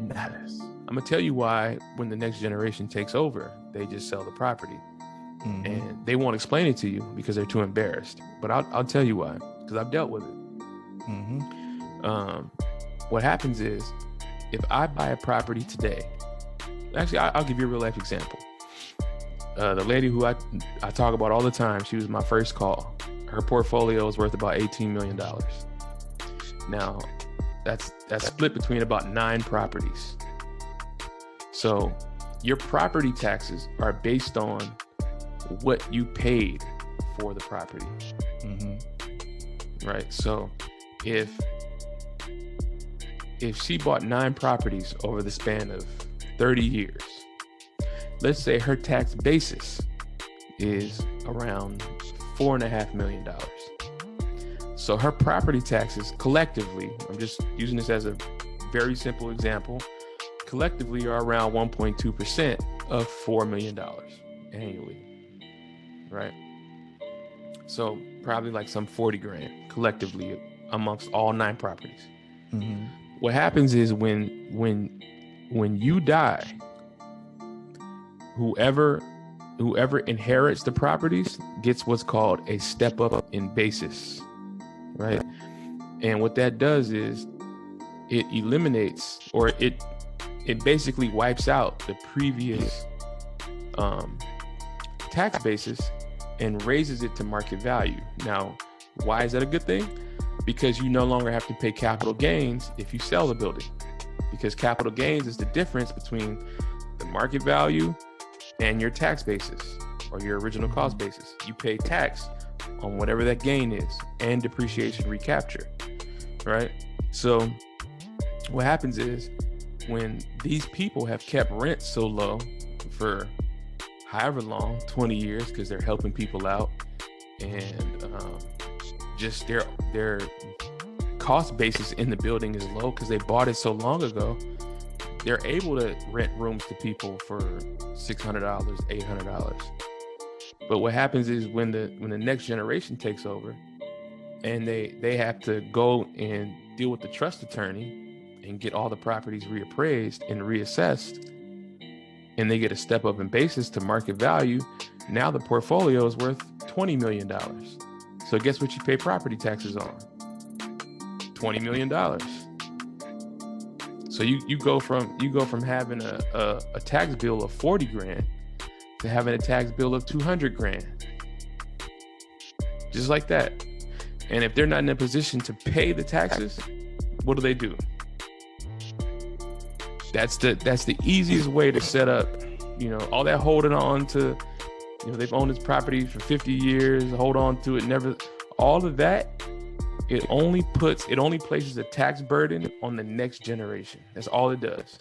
matters. I'm gonna tell you why. When the next generation takes over, they just sell the property, and they won't explain it to you because they're too embarrassed. But I'll tell you why, because I've dealt with it. What happens is, if I buy a property today, actually, I'll give you a real life example. The lady who I talk about all the time, she was my first call. Her portfolio is worth about $18 million. Now, that's split between about 9 properties. So your property taxes are based on what you paid for the property. Right? So if she bought 9 properties over the span of 30 years, let's say her tax basis is around $4.5 million. So her property taxes collectively, I'm just using this as a very simple example, collectively are around 1.2% of $4 million annually, right? So probably like some 40 grand collectively amongst all 9 properties. What happens is when you die, whoever inherits the properties gets what's called a step up in basis, right? And what that does is it eliminates, or it basically wipes out the previous tax basis and raises it to market value. Now, why is that a good thing? Because you no longer have to pay capital gains if you sell the building, because capital gains is the difference between the market value and your tax basis, or your original cost basis. You pay tax on whatever that gain is, and depreciation recapture, right? So what happens is, when these people have kept rent so low for however long, 20 years, because they're helping people out, and just their cost basis in the building is low because they bought it so long ago, they're able to rent rooms to people for $600, $800. But what happens is, when the next generation takes over, and they have to go and deal with the trust attorney and get all the properties reappraised and reassessed, and they get a step up in basis to market value, now the portfolio is worth $20 million. So guess what you pay property taxes on? $20 million. So you go from having a tax bill of 40 grand to having a tax bill of 200 grand. Just like that. And if they're not in a position to pay the taxes, what do? That's the easiest way to set up, all that holding on to, they've owned this property for 50 years, hold on to it, never, all of that, it only places a tax burden on the next generation. That's all it does.